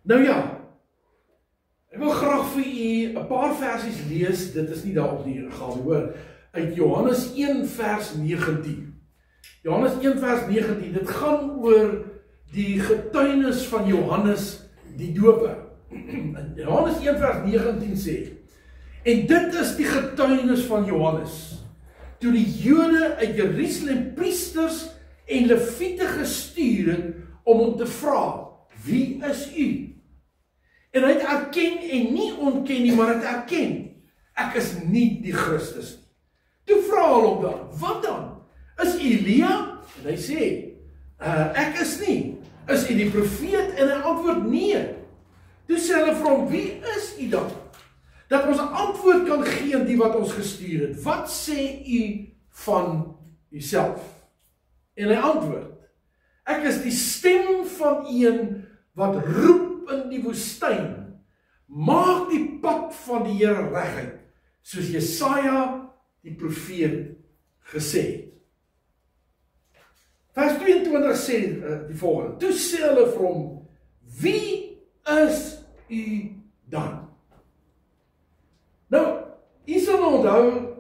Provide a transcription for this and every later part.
Nou ja, ek wil graag vir u 'n paar versies lees, dit is nie daarop neergegaan, hoor, uit Johannes 1 vers 19. Johannes 1 vers 19, dit gaan oor die getuienis van Johannes die doper. Johannes 1 vers 19 sê, en dit is die getuienis van Johannes, toe die Jode uit Jerusalem priesters en leviete gestuur het om hom te vra, wie is u? En hy het erken en nie ontken nie, maar het erken, ek is nie die Christus nie. Toe vra hulle hom dan, wat dan? Is Elia? En hy sê, ek is nie. Is u die profeet? En hy antwoord nee. Toe sê hulle vir hom, wie is u dan? Dat ons 'n antwoord kan gee aan die wat ons gestuur het. Wat sê u van uself? En hy antwoord, ek is die stem van een wat roep in die woestyn, maak die pad van die Here reguit, soos Jesaja die profeet gesê het. Vers 22 sê die volgende, toe sê hulle vir hom, wie is u dan? Nou, u sal onthou,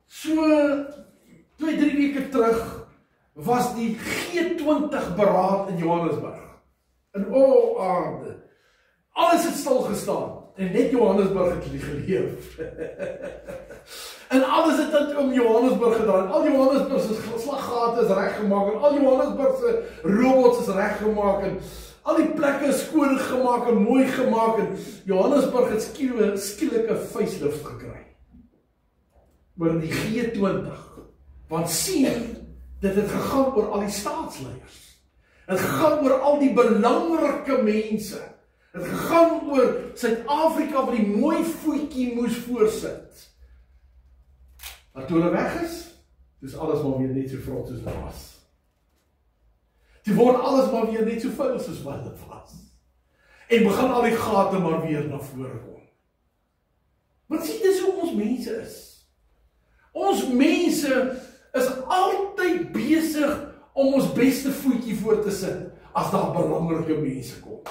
so 2-3 weke terug, was die G20 beraad in Johannesburg. In aarde. Alles het stil gestaan. En net Johannesburg het geleef. En alles het om Johannesburg gedaan. Al Johannesburg se slaggate is reggemaak. En al Johannesburg se robots is reggemaak. En al die plekke is skoon gemaak en mooi gemaak. En Johannesburg het skielike facelift gekry. Oor die G20. Want sien, dit het gegaan oor al die staatsleiers. Het gegaan oor al die belangrike mense. Het gegaan oor Suid-Afrika wat die mooi voetjie moes voorsit. Maar toe hulle weg is, dis alles maar weer net so vrot soos dit was. Toe word alles maar weer net so vuil soos wat dit was. En begin al die gate maar weer na vore kom. Want sien, dis hoe ons mense is. Ons mense is altyd besig om ons beste voetjie voor te sit, as daar belangrike mense kom.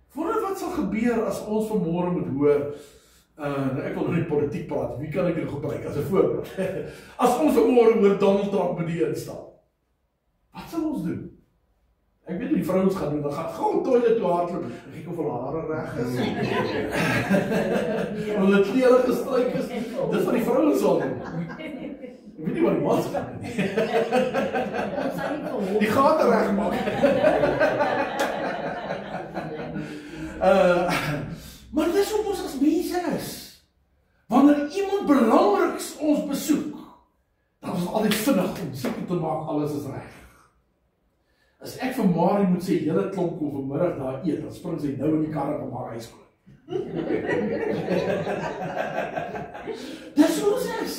Voordat wat sal gebeur as ons vanmôre moet hoor, ek wil nou nie politiek praat, wie kan ek nou gebruik as 'n voorbeeld? As ons vanmôre hoor Donald Trump met die instap, wat sal ons doen? Ek weet nie die vrouens gaan doen, dan gaan gou toilet toe hardloop, en kyk of hulle hare reg is. Of hulle klere gestryk is, dit van die vrouens sal doen. Ek weet nie wat die mans gaan doen. Die gate regmaak. Maar dis hoe ons as mense is. Wanneer iemand belangriks ons besoek, dan is ons altyd vinnig om seker te maak alles is reg. As ek vir Marie moet sê, julle klomp kom vanmiddag daar eet, dan spring sy nou in die kar op en maak huis skoon. Dis hoe ons is.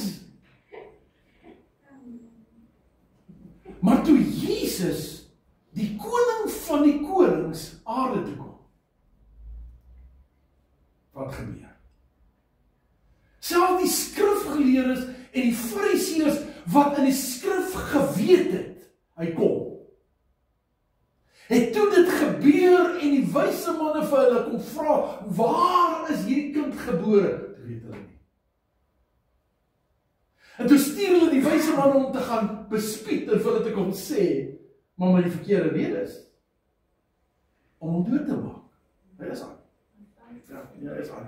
Maar toe Jesus, die koning van die konings, aarde toe kom, wat gebeur? Selfs die skrifgeleerdes en die fariseërs wat in die skrif geweet het, hy kom. En toe dit gebeur en die wyse manne vir hulle kom vra, waar is hierdie kind gebore? Toe weet hulle nie. En toe stuur hulle die wyse manne om te gaan bespied en vir hulle te kom sê, maar my verkeerde rede is, om hom dood te maak. Hy is aan. Ja, is aan.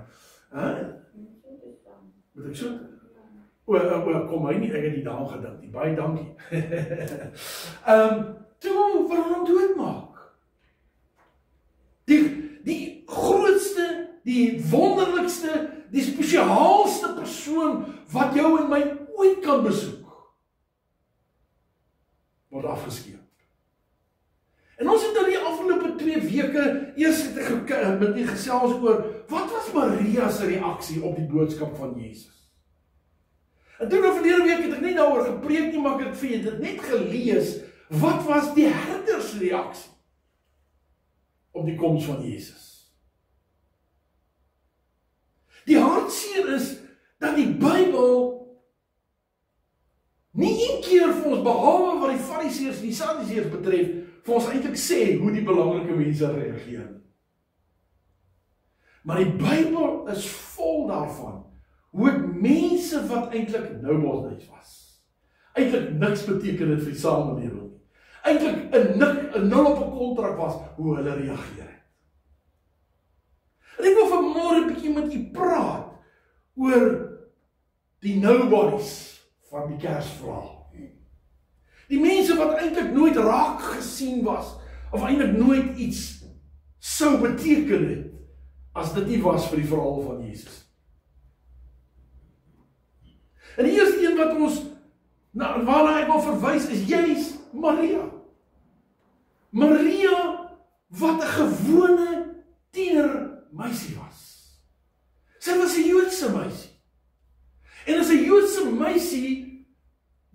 Moet ek so? Kom hy nie, ek het nie daaraan gedink nie. Baie dankie. Toe wil hom doodmaak. Die grootste, die wonderlikste, die spesiaalste persoon wat jou en my ooit kan besoek, word afgeskeep. En ons het nou die afgelope 2 weke eers met die gesels oor, wat was Maria se reaksie op die boodskap van Jesus? En toe nou verlede week het ek nie daaroor gepreek nie, maar ek het vir julle dit net gelees, wat was die herders reaksie op die koms van Jesus? Die hartseer is, dat die Bybel nie een keer vir ons, behalwe wat die fariseërs en die sadduseërs betref, vir ons eintlik sê hoe die belangrike mense reageer. Maar die Bybel is vol daarvan, hoe mense wat eintlik nobodies was, eintlik niks beteken het vir die samelewing nie, eintlik 'n nul op 'n kontrak was, hoe hulle reageer het. En ek wil vanmôre 'n bietjie met u praat oor die nobodies van die Kersverhaal. Die mense wat eintlik nooit raak gesien was, of eintlik nooit iets sou beteken het, as dit nie was vir die verhaal van Jesus. En die eerste een wat ons, waarna ek wil verwys, is juis Maria. Maria, wat 'n gewone tiener meisie was. Sy was 'n Joodse meisie. En as 'n Joodse meisie,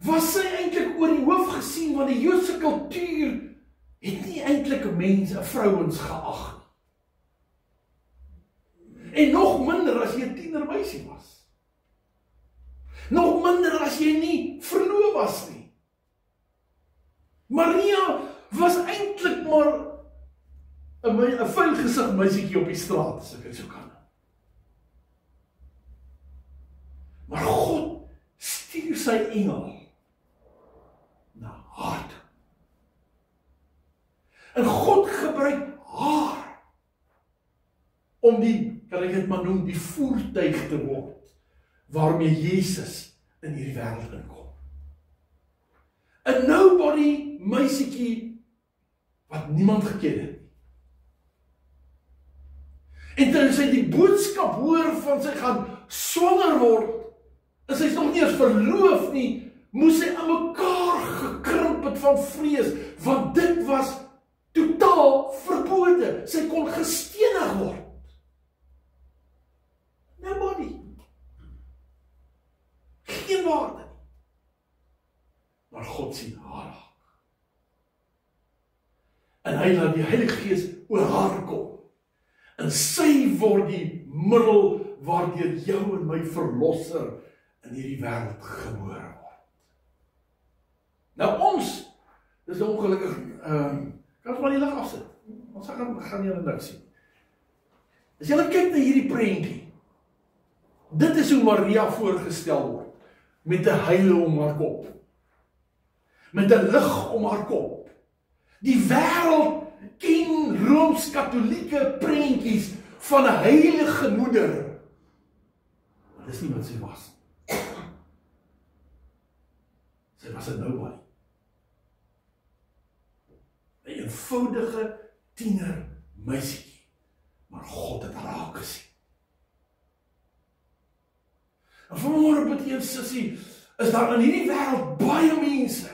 was sy eintlik oor die hoof gesien, want die Joodse kultuur het nie eintlik 'n mens, 'n vrouens geag nie. En nog minder as jy 'n tienermeisie was. Nog minder as jy nie verloof was nie. Maria was eintlik maar 'n vuil gesig meisietjie op die straat, as ek dit so kan. Maar God stuur sy engel na haar toe. En God gebruik haar om kan ek dit maar noem, die voertuig te word, waarmee Jesus in hierdie wêreld inkom. 'n nobody meisietjie, wat niemand geken het. En terwyl sy die boodskap hoor van sy gaan swanger word, en sy is nog nie eens verloof nie, moes sy aan mekaar gekrimp het van vrees, want dit was totaal verbode. Sy kon gestenig word. Nobody. Geen waarde nie. Maar God sien haar raak. En hy laat die Heilige Gees oor haar kom. En sy word die middel waardeur jou en my verlosser in hierdie wêreld gebore word. Nou ons, dis ongelukkig, kan ons maar die lig afsit. Ons gaan julle niks sien. As julle kyk na hierdie prentjie, dit is hoe Maria voorgestel word, met 'n heile om haar kop, met 'n lig om haar kop. Die wêreld ken Rooms-Katolieke prentjies van 'n heilige moeder. Maar dis nie wat sy was. Sy was 'n nobody. 'n eenvoudige tiener meisietjie, maar God het haar raak gesien. En vanmôre beteken sussie, is daar in hierdie wêreld baie mense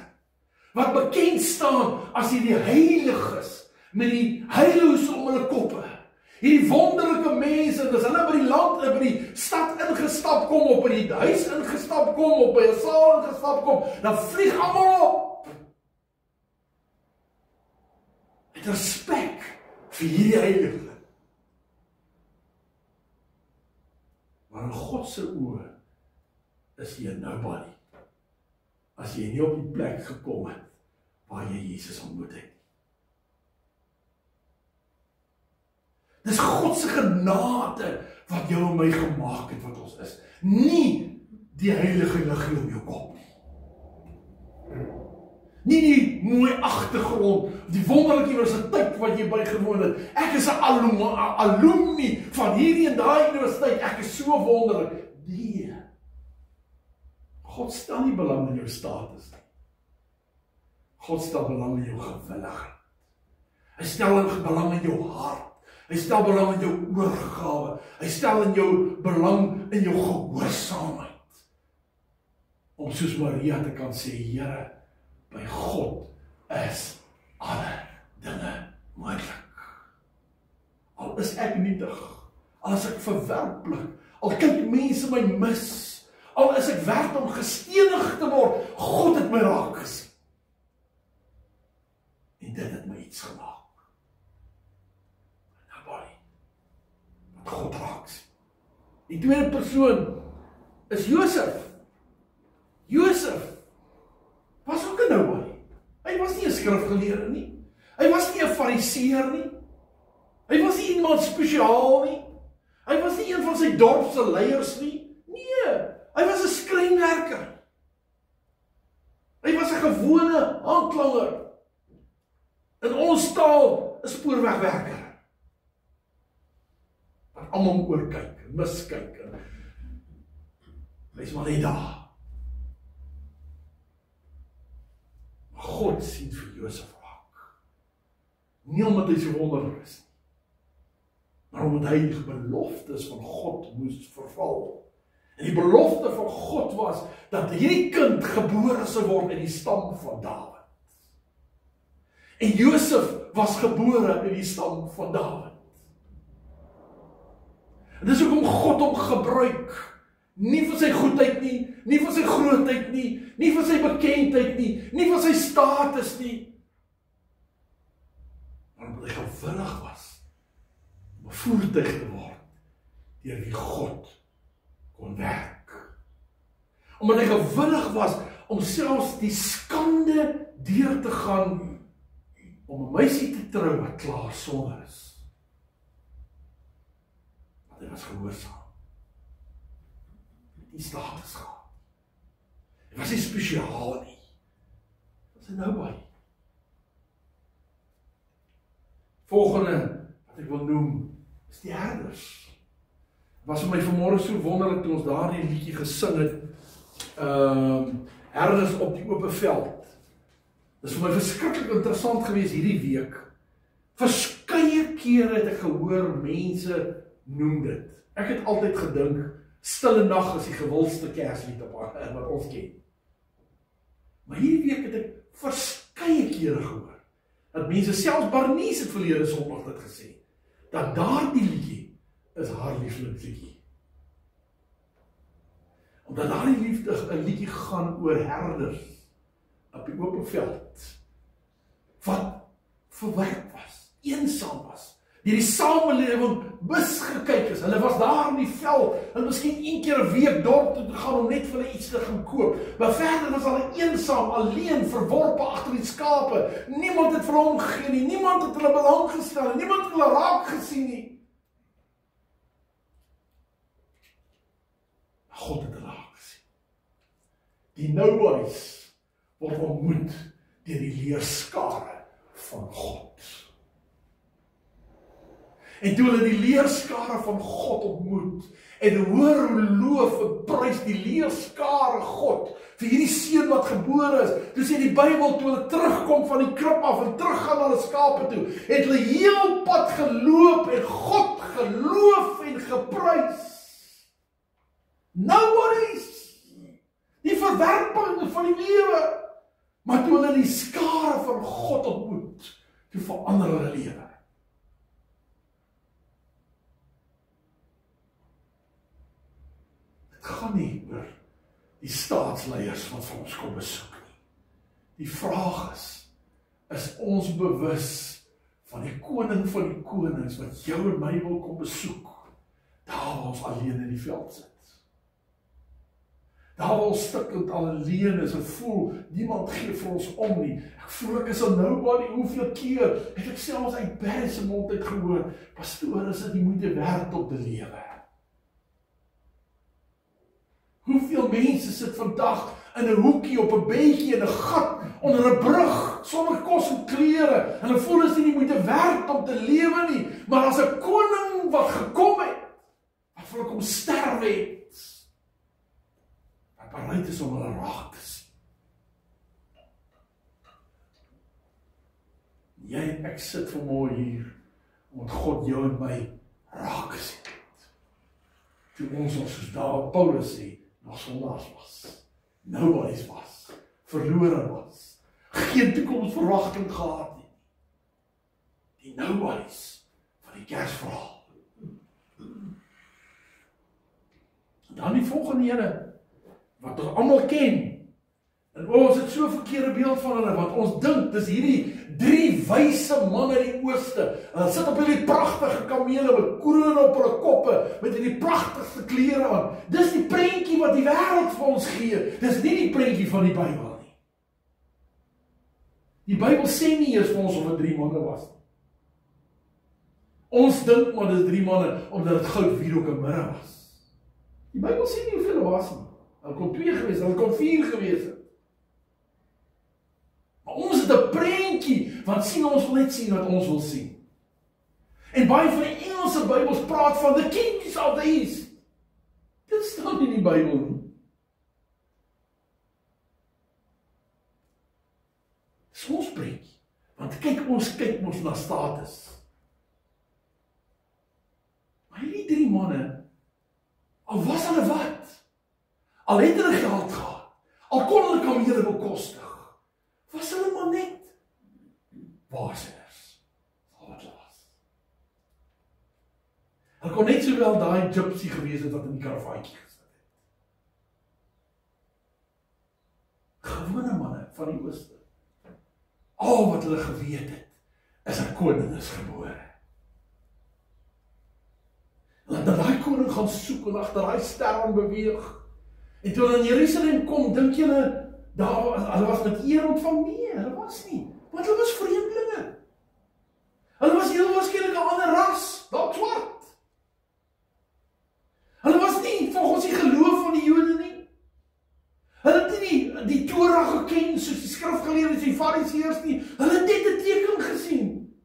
wat bekend staan as hierdie heiliges met die heiloes om hulle koppe. Hierdie wonderlike mense, as hulle by die land, by die stad ingestap kom, of by die huis ingestap kom, of by 'n saal ingestap kom, dan vlieg almal op. Met respek vir hierdie heilige. Maar in God se oë is jy 'n nobody, as jy nie op die plek gekom het waar jy Jesus ontmoet het. Dis God se genade wat jou en my gemaak het wat ons is. Nie die heilige liggie om jou kop nie. Nie die mooi agtergrond, die wonderlike universiteit wat jy bygewoon het. Ek is 'n alumni van hierdie en daai universiteit. Ek is so wonderlik. Nee. God stel nie belang in jou status nie. God stel belang in jou gewilligheid. Hy stel belang in jou hart. Hy stel belang in jou oorgawe. Hy stel in jou belang in jou gehoorsaamheid. Om soos Maria te kan sê, Here, by God is alle dinge moontlik. Al is ek nietig, al is ek verwerplik, al kyk mense my mis, al is ek werd om gestenig te word, God het my raak gesien. En dit het my iets gemaak. God raak sien. Die tweede persoon is Josef. Josef was ook 'n nobody. Hy was nie 'n skrifgeleerde nie. Hy was nie 'n fariseer nie. Hy was nie iemand spesiaal nie. Hy was nie een van sy dorp se leiers nie. Nee, hy was 'n skrynwerker. Hy was 'n gewone handlanger. In ons taal 'n spoorwegwerker. Wat almal oorkyk, miskyk. Hy's maar net daar. Maar God sien vir Josef raak. Nie omdat hy so wonderlik is nie, maar omdat hy die beloftes van God moes vervul. En die belofte van God was, dat hierdie kind gebore sou word in die stam van Dawid. En Josef was gebore in die stam van Dawid. En dis hoekom God hom gebruik, nie vir sy goedheid nie, nie vir sy grootheid nie, nie vir sy bekendheid nie, nie vir sy status nie, maar omdat hy gewillig was om 'n voertuig te word deur wie God kon werk. Omdat hy gewillig was om selfs die skande deur te gaan om 'n meisie te trou wat klaar swanger is. Want hy was gehoorsaam. Die status gehad. Hy was nie spesiaal nie. Was hy nou by. Volgende wat ek wil noem is die herders. Was vir my vanmôre so wonderlik toe ons daardie liedjie gesing het. Herders op die oop veld. Dis vir my verskriklik interessant gewees hierdie week. Verskeie kere het ek gehoor mense noem dit. Ek het altyd gedink Stille Nag is die gewildste Kerslied op wat ons ken. Maar hierdie week het ek verskeie kere gehoor dat mense, selfs Barnies het verlede Sondag dit gesê, dat daardie liedjie is haar lieflingsliedjie. Omdat daardie liedjie gaan oor herders op die oop veld wat verwerk was, eensaam was, deur die samelewing misgekyk is. Hulle was daar in die veld, en miskien een keer 'n week dorp toe te gaan om net vir hulle iets te gaan koop. Maar verder was hulle eensaam, alleen, verworpe agter die skape. Niemand het vir hom gegee nie, niemand het hulle belang gestel nie, niemand het hulle raak gesien nie. God het hulle raak gesien. Die nobodies word ontmoet deur die leerskare van God. En toe hulle die leerskare van God ontmoet, en hoor hoe loof en prys die leerskare God vir hierdie seun wat gebore is. Toe sê die Bybel, toe hulle terugkom van die krib af en teruggaan na hulle skape toe, het hulle heel pad geloop en God geloof en geprys. Nobodies, die verwerping van die lewe, maar toe hulle die skare van God ontmoet, toe verander hulle lewe. Het gaan nie oor die staatsleiers wat vir ons kom besoek nie. Die vraag is ons bewus van die koning van die konings wat jou en my wil kom besoek, daar waar ons alleen in die veld sit. Daar waar ons stikkend alleen is en voel, niemand gee vir ons om nie. Ek voel ek is 'n nobody, hoeveel keer het ek selfs uit Barry se mond uit gehoor, pastoor, is dit die moeite werd om te lewe. Hoeveel mense sit vandag in 'n hoekie op 'n bedjie in 'n gat onder 'n brug sonder kos en klere en hulle voel is nie die moeite werd om te lewe nie, maar as 'n koning wat gekom het wat vir hulle kom sterwe het, wat bereid is om hulle raak te sien. Jy en ek sit vanmôre hier omdat God jou en my raak gesien het. Toe ons soos daar Paulus sê, nog sondaars was, nobodies was, verlore was, geen toekomsverwagting gehad nie. Die nobodies van die Kersverhaal. En dan die volgende ene, wat ons almal ken, en ons het so 'n verkeerde beeld van hulle, want ons dink, dis hierdie 3 wyse manne in die ooste, hulle sit op hierdie pragtige kamele, met kroone op hulle koppe, met hierdie pragtigste klere aan. Dis die prentjie wat die wêreld vir ons gee, dis nie die prentjie van die Bybel nie. Die Bybel sê nie eers vir ons of het 3 manne was nie. Ons dink maar dis 3 manne, omdat het goud, wierook en mirre was. Die Bybel sê nie hoeveel was nie. Hulle kon 2 gewees, hulle kon 4 gewees het. Maar ons het 'n prentjie, want sien ons wil net sien wat ons wil sien. En baie van die Engelse Bybels praat van the kings of the east. Dit staan nie in die Bybel nie. Dis ons prentjie. Want kyk ons na status. Maar hierdie 3 manne, al was hulle wat, al het hulle geld gehad, al kon hulle kamele bekostig, was hulle maar net waarsers. Al wat hulle was. Hulle kon net sowel daai gypsy gewees het wat in die karavaantjie gesit het. Gewone manne van die ooste. Al wat hulle geweet het, is 'n koning is gebore. Hulle het daai koning gaan soek en agter daai ster aan beweeg. En toe hulle in Jerusalem kom, dink julle, hulle was met eer ontvang? Nee, hulle was nie. Want hulle was vreemdelinge. Hulle was heel waarskynlik 'n ander ras, dalk swart. Hulle was nie volgens die geloof van die Jode nie. Hulle het nie die Torah geken soos die skrifgeleerdes en die Fariseërs nie. Hulle het net 'n teken gesien.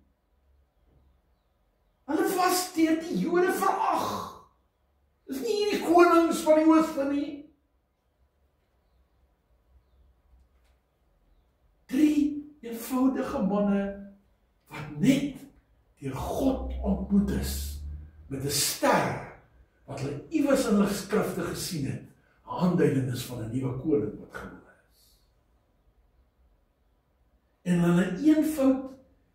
Hulle was deur die Jode verag. Dis nie hierdie konings van die ooste nie. 3 eenvoudige manne wat net deur God ontmoet is met 'n ster wat hulle iewers in hulle skrifte gesien het. 'n Aanduiding is van 'n nuwe koning wat gebore is. En hulle eenvoud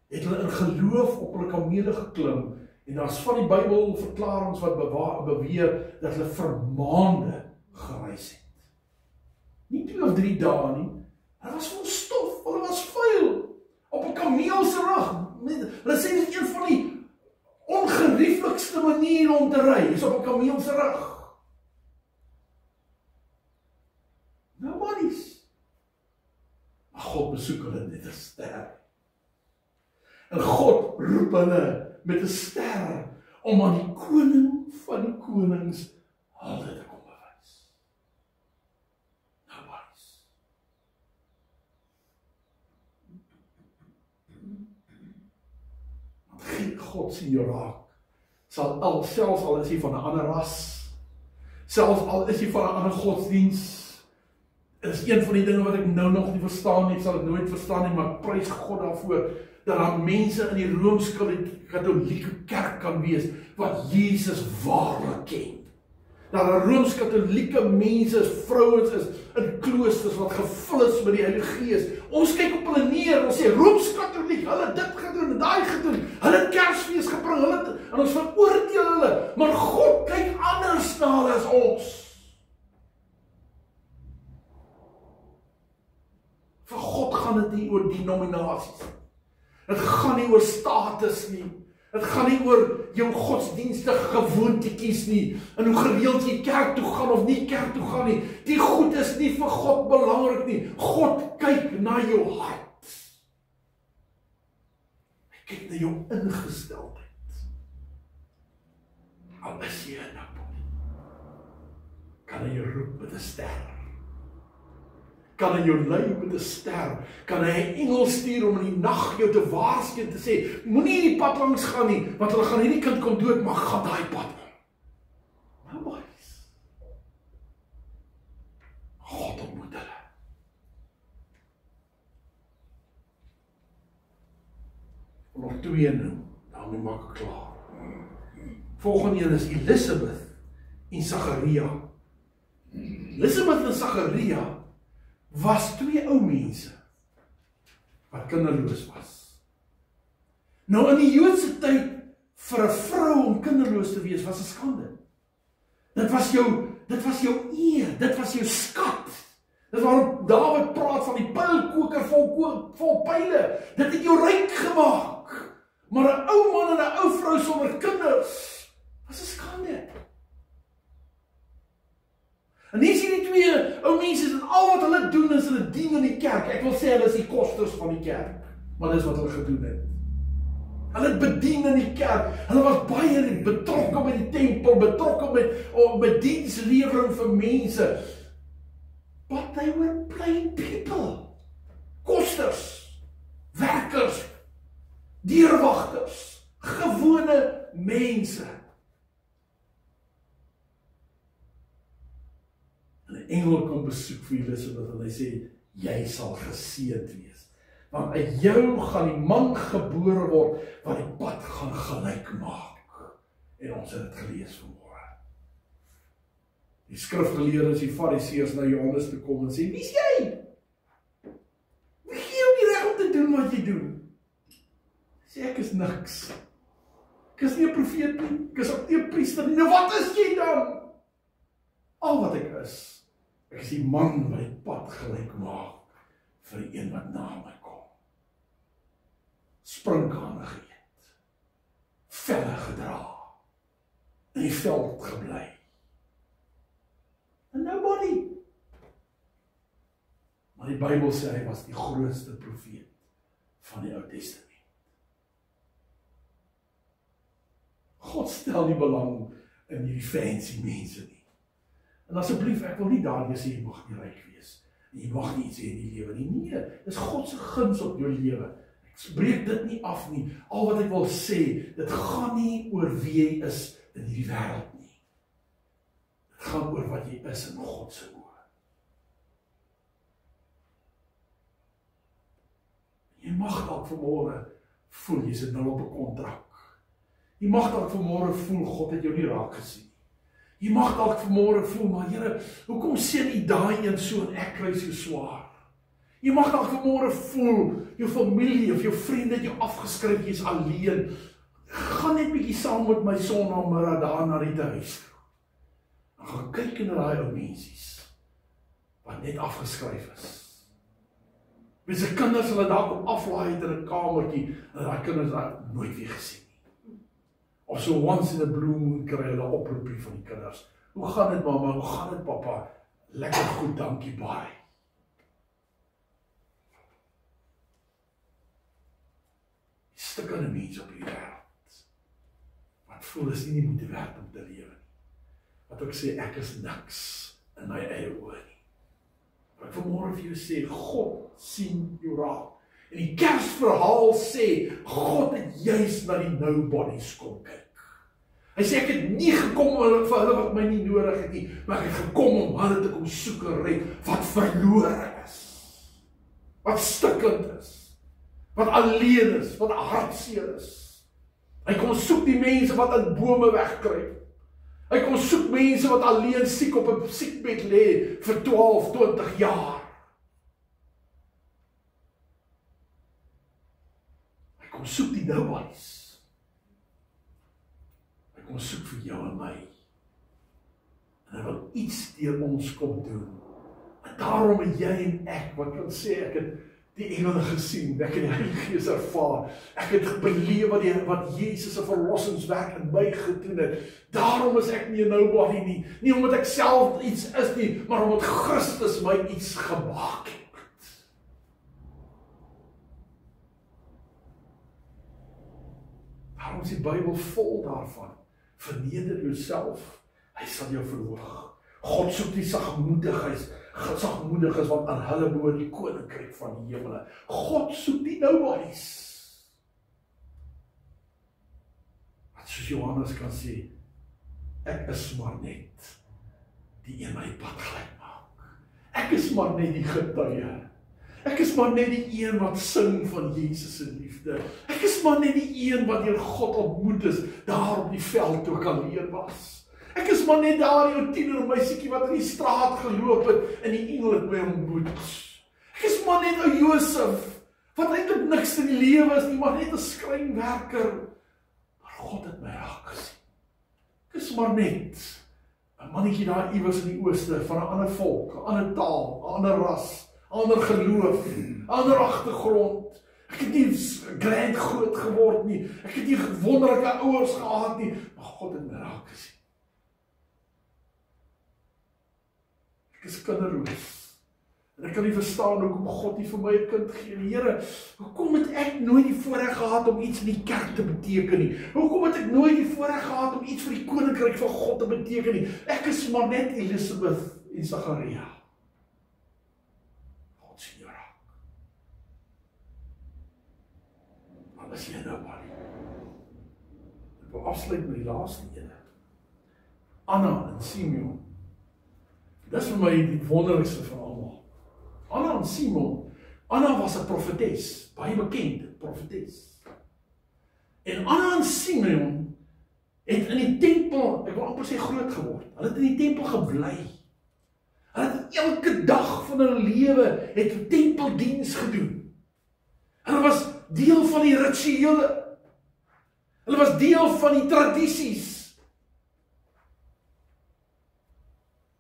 het hulle in geloof op hulle kamele geklim. En daar's van die Bybelverklaringe wat beweer dat hulle vir maande gereis het. Nie 2 of 3 dae nie. Hulle was vol stof, hulle was vuil. Op 'n kameel se rug. Hulle sê dit is een van die ongerieflikste maniere om te ry, is op 'n kameel se rug. Nobody's. Maar God besoek hulle met 'n ster. En God roep hulle met 'n ster om aan die koning van die konings hulde te kom bewys. Nobody's. Want God sien jou raak. Selfs al is hy van 'n ander ras, selfs al is hy van 'n ander godsdiens. Dit is een van die dinge wat ek nou nog nie verstaan nie, sal ek nooit verstaan nie, maar ek prys God daarvoor, dat daar mense in die Rooms-Katolieke kerk kan wees, wat Jesus waarlik ken. Dat daar Rooms-Katolieke mense, vrouens is, in kloosters, wat gevul is met die Heilige Gees. Ons kyk op hulle neer, ons sê, Rooms-Katoliek, hulle het dit gedoen, en daai gedoen, hulle het Kersfees gebring, en ons veroordeel hulle, maar God kyk anders na hulle as ons. Vir God gaan dit nie oor denominasies. Het gaan nie oor status nie. Het gaan nie oor jou godsdienstige gewoontetjies nie. En hoe gereeld jy kerk toe gaan of nie kerk toe gaan nie. Die goed is nie vir God belangrik nie. God kyk na jou hart. Hy kyk na jou ingesteldheid. Al is jy 'n appel, kan hy jou roep met 'n ster. Kan hy jou lei met 'n ster, kan hy 'n engel stuur om in die nag jou te waarsku en te sê, moenie hierdie pad langs gaan nie, want hulle gaan hierdie kind kom dood, maar gaan daai pad om. Nou boys. God ontmoet hulle. Nog 2 noem, daarmee maak ek klaar. Volgende een is Elisabeth en Sagaria. Elisabeth en Sagaria was 2 ou mense wat kinderloos was. Nou in die Joodse tyd vir 'n vrou om kinderloos te wees was 'n skande. Dit was jou eer, dit was jou skat. Dis waarom Dawid praat van die pylkoker vol pyle. Dit het jou ryk gemaak. Maar 'n ou man en 'n ou vrou sonder kinders was 'n skande. En hier sien die 2 ou mense, en al wat hulle doen is hulle dien in die kerk. Ek wil sê hulle is die kosters van die kerk. Maar dis wat hulle gedoen het. Hulle het bedien in die kerk. Hulle was baie betrokke met die tempel, betrokke met dienslewering vir mense. But they were plain people. Kosters, werkers, deurwagters, gewone mense. En 'n engel kom besoek vir Elisabeth en hy sê, jy sal geseënd wees. Want uit jou gaan die man gebore word wat die pad gaan gelyk maak. En ons het dit gelees vanmôre. Die skrifgeleerdes, die fariseërs na Johannes toe kom en sê, wie is jy? Wie gee jou die reg om te doen wat jy doen? Sê ek is niks. Ek is nie 'n profeet nie, ek is ook nie 'n priester nie. Nou wat is jy dan? Al wat ek is die man wat die pad gelyk maak vir die een wat na my kom. Sprinkane geëet, velle gedra, in die veld gebly. And nobody. Maar die Bybel sê hy was die grootste profeet van die Ou Testament. God stel nie belang in hierdie fancy mense nie. En asseblief, ek wil nie daardie sê jy mag nie ryk wees. Jy mag nie iets hê in die lewe nie. Nee, dis God se guns op jou lewe. Ek breek dit nie af nie. Al wat ek wil sê, dit gaan nie oor wie jy is in hierdie wêreld nie. Dit gaan oor wat jy is in God se oë. Jy mag dalk vanmôre voel jy sit nou op 'n kontrak. Jy mag dalk vanmôre voel God het jou nie raak gesien. Jy mag dalk vanmôre voel, maar Here, hoekom seën U daai een so en ek kry so swaar? Jy mag dalk vanmôre voel, jou familie of jou vriende het jou afgeskryf, jy's alleen. Gaan net bietjie saam met my Sondagmiddag daar na die huis toe. Dan gaan kyk na daai ou mensies wat net afgeskryf is. Met sy kinders hulle daar op aflaai het in 'n kamertjie en daai kinders daar nooit weer gesien nie. Of so once in a blue moon kry hulle oproepie van die kinders. Hoe gaan dit mamma? Hoe gaan dit pappa? Lekker goed, dankie baie. Stukkende mense op die wêreld wat voel is nie moeite werd om te lewe nie. Wat ook sê ek is niks in my eie oë nie. Maar ek vanmôre vir jou sê God sien jou raak. En die Kersverhaal sê God het juis na die nobodies kom kyk. Hy sê ek het nie gekom vir hulle wat my nie nodig het nie, maar ek het gekom om hulle te kom soek en red wat verlore is. Wat stikkend is. Wat alleen is, wat hartseer is. Hy kom soek die mense wat in bome wegkruip. Hy kom soek mense wat alleen siek op 'n siekbed lê vir 12, 20 jaar. Hy kom soek die nobodies. Hy kom soek vir jou en my. En hy wil iets deur ons kom doen. En daarom het jy en ek, wat kan sê, ek het die engele gesien, ek het die Heilige Gees ervaar, ek het beleef wat Jesus se verlossingswerk in my gedoen het. Daarom is ek nie 'n nobody nie, nie omdat ek self iets is nie, maar omdat Christus my iets gemaak het. Daarom is die Bybel vol daarvan. Verneder jouself, hy sal jou verhoog. God soek die sagmoediges want aan hulle behoort die koninkryk van die hemele. God soek die nobodies. Wat soos Johannes kan sê, ek is maar net die een wat die pad gelyk maak. Ek is maar net die getuie. Ek is maar net die een wat sing van Jesus se liefde. Ek is maar net die een wat deur God ontmoet is, daar op die veld toe kan leer was. Ek is maar net daar die ou tiener meisiekie wat in die straat geloop het en die engel het my ontmoet. Ek is maar net ou Josef wat eintlik niks in die lewe is nie, maar net 'n skrynwerker. Maar God het my raak gesien. Ek is maar net 'n mannetjie daar iewers in die ooste van 'n ander volk, 'n ander taal, 'n ander ras, 'n ander geloof, 'n ander agtergrond. Ek het nie grand groot geword nie. Ek het nie wonderlike ouers gehad nie, maar God het my raak gesien. Ek is kinderloos En ek kan nie verstaan hoekom God nie vir my 'n kind gee nie. Here, hoekom het ek nooit die voorreg gehad om iets in die kerk te beteken nie? Hoekom het ek nooit die voorreg gehad om iets vir die koninkryk van God te beteken nie? Ek is maar net Elisabeth en Zachariah. God sien jou raak. Maar as jy nou maar ek wil afsluit met die laaste ene. Anna en Simeon. Dis vir my die wonderlikste van almal. Anna en Simeon. Anna was 'n profetes, baie bekend profetes. En Anna en Simeon het in die tempel, ek wil amper sê groot geword. Hulle het in die tempel gebly. Hulle het elke dag van hulle lewe het tempeldiens gedoen. Hulle was deel van die rituele. Hulle was deel van die tradisies.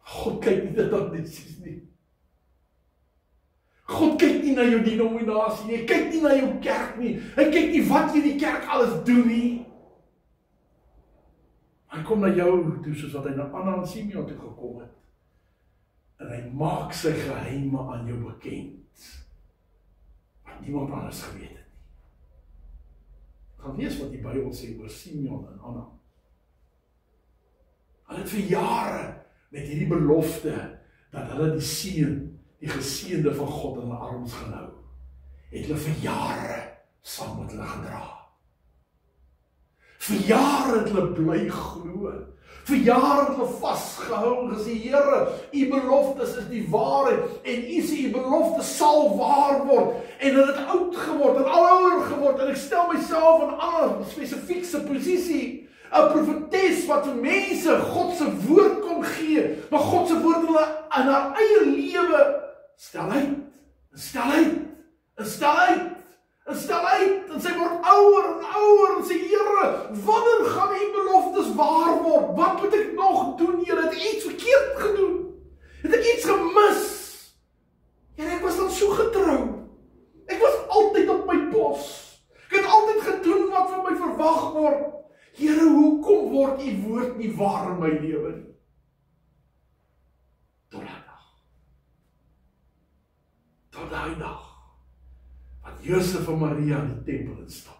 God kyk nie na tradisies nie. God kyk nie na jou denominasie nie. Hy kyk nie na jou kerk nie. Hy kyk nie wat jy in die kerk alles doen nie. Hy kom na jou toe soos wat hy na Anna en Simeon toe gekom het. En hy maak sy geheime aan jou bekend. Wat niemand anders geweet het nie. Gaan lees wat die Bybel sê oor Simeon en Anna. Hulle het vir jare met hierdie belofte dat hulle die seun, die geseënde van God in hulle arms gaan hou, het hulle vir jare saam met hulle gedra. Vir jare het hulle bly glo. Vir jare het hulle vasgehou en gesê, Here, u beloftes is die waarheid en u sê u beloftes sal waar word. En hulle het oud geword en al ouer geword en ek stel myself in 'n ander spesifieke posisie. 'n Profetes wat vir mense God se woord kon gee, maar God se woord hulle in haar eie lewe stel uit, stel uit, stel uit, stel uit, en sy word ouer en sê, Here, wanneer gaan u beloftes waar word? Wat moet ek nog doen, Here? Het ek iets verkeerd gedoen? Het ek iets gemis? Here, ek was dan so getrou. Ek was altyd op my pos. Ek het altyd gedoen wat van my verwag word. Here, hoekom word u woord nie waar in my lewe nie? Tot daai dag. Tot daai dag. Wat Josef en Maria in die tempel instap.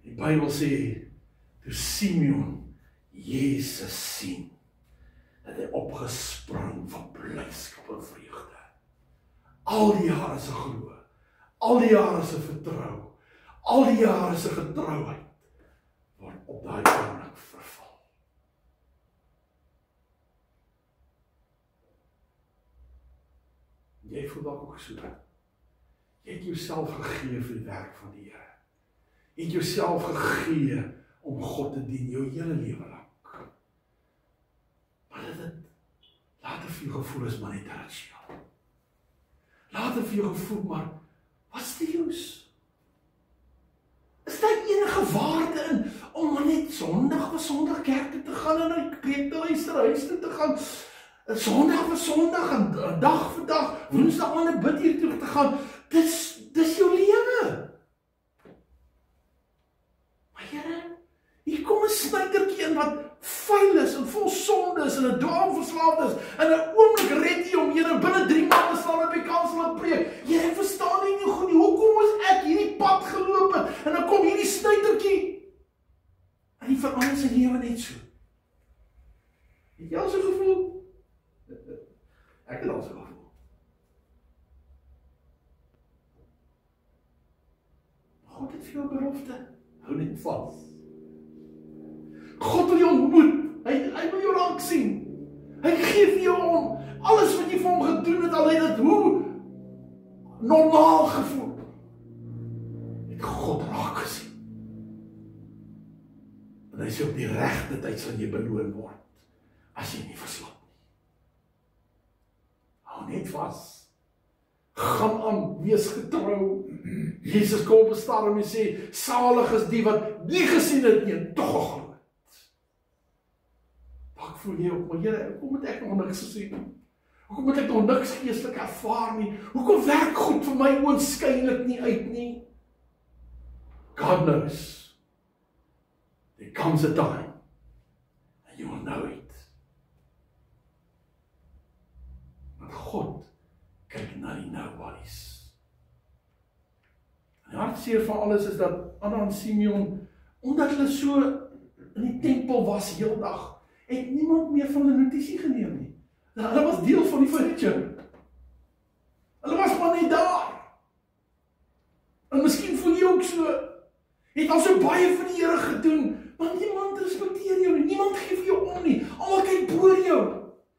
Die Bybel sê, toe Simeon Jesus sien, het hy opgespring van blydskap en vreugde. Al die jare se glo, al die jare se vertrou, al die jare se getrouheid, word op daai oomblik verval. Jy voel dalk ook so. Jy het jouself gegee vir die werk van die Here. Jy het jouself gegee om God te dien jou hele lewe lank. Maar dit later vir jou gevoel is maar net ritueel. Later vir jou gevoel maar, wat's die use? Is daar enige waarde in om maar net Sondag vir Sondag kerk toe te gaan en na die preek te luister, huis toe te gaan, Sondag vir Sondag en dag vir dag, Woensdag aan 'n bid hier toe te gaan? Dis jou lewe. Maar Here, hier kom 'n snytertjie in wat vuil is en vol sonde is en 'n dwaalverslaafd is en 'n oomblik red jy hom, Here, binne 3 maande staan hy op die kansel en preek. Here, ek verstaan nie goed nie. Hoekom is ek hierdie pad geloop het en dan kom hierdie snytertjie en die verander sy lewe net so. Het jy al so gevoel? Ek het al so gevoel. God het vir jou belofte, hou net vas. God wil jou ontmoet, hy wil jou raak sien. Hy gee vir jou om, alles wat jy vir hom gedoen het, al het dit hoe normaal gevoel, het God raak gesien. En hy sê op die regte tyd sal jy beloon word, as jy nie verslap nie. Hou net vas. Gaan aan, wees getrou. Jesus kom op 'n stadium en sê, salig is die wat nie gesien het nie, en tog geglo het. Dalk voel jy ook, maar Here, hoekom moet ek nog niks gesien? Hoekom moet ek nog niks geestelik ervaar nie? Hoekom werk goed vir my oënskynlik nie uit nie? God knows. There comes a time, and you will know it. Want God kyk na die nobodies. En die hartseer van alles is dat Anna en Simeon, omdat hulle so in die tempel was heel dag, het niemand meer van hulle notisie geneem nie. Hulle was deel van die furniture. Hulle was maar net daar. En miskien voel jy ook so, het al so baie vir die Here gedoen, maar niemand respekteer jou nie, niemand gee vir jou om nie, almal kyk boor jou.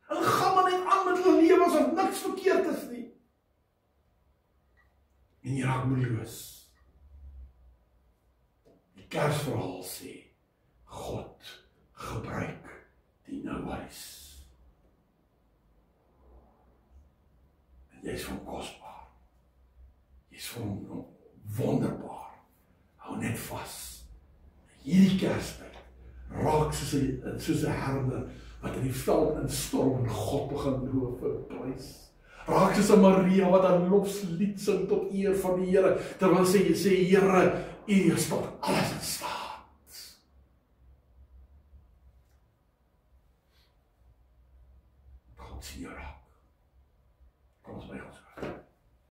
Hulle gaan maar net aan met hulle lewe asof niks verkeerd is nie. En jy raak moedeloos. Die Kersverhaal sê, God gebruik die nobodies. En jy is vir hom kosbaar. Jy is vir hom wonderbaar. Hou net vas. Hierdie Kerstyd raak soos 'n herder wat in die veld instorm en God begin loof en prys. Raak soos 'n Maria wat 'n loflied sing tot eer van die Here, terwyl sy sê, Here, U stel alles in staat. God sien jou raak. Kom ons by God.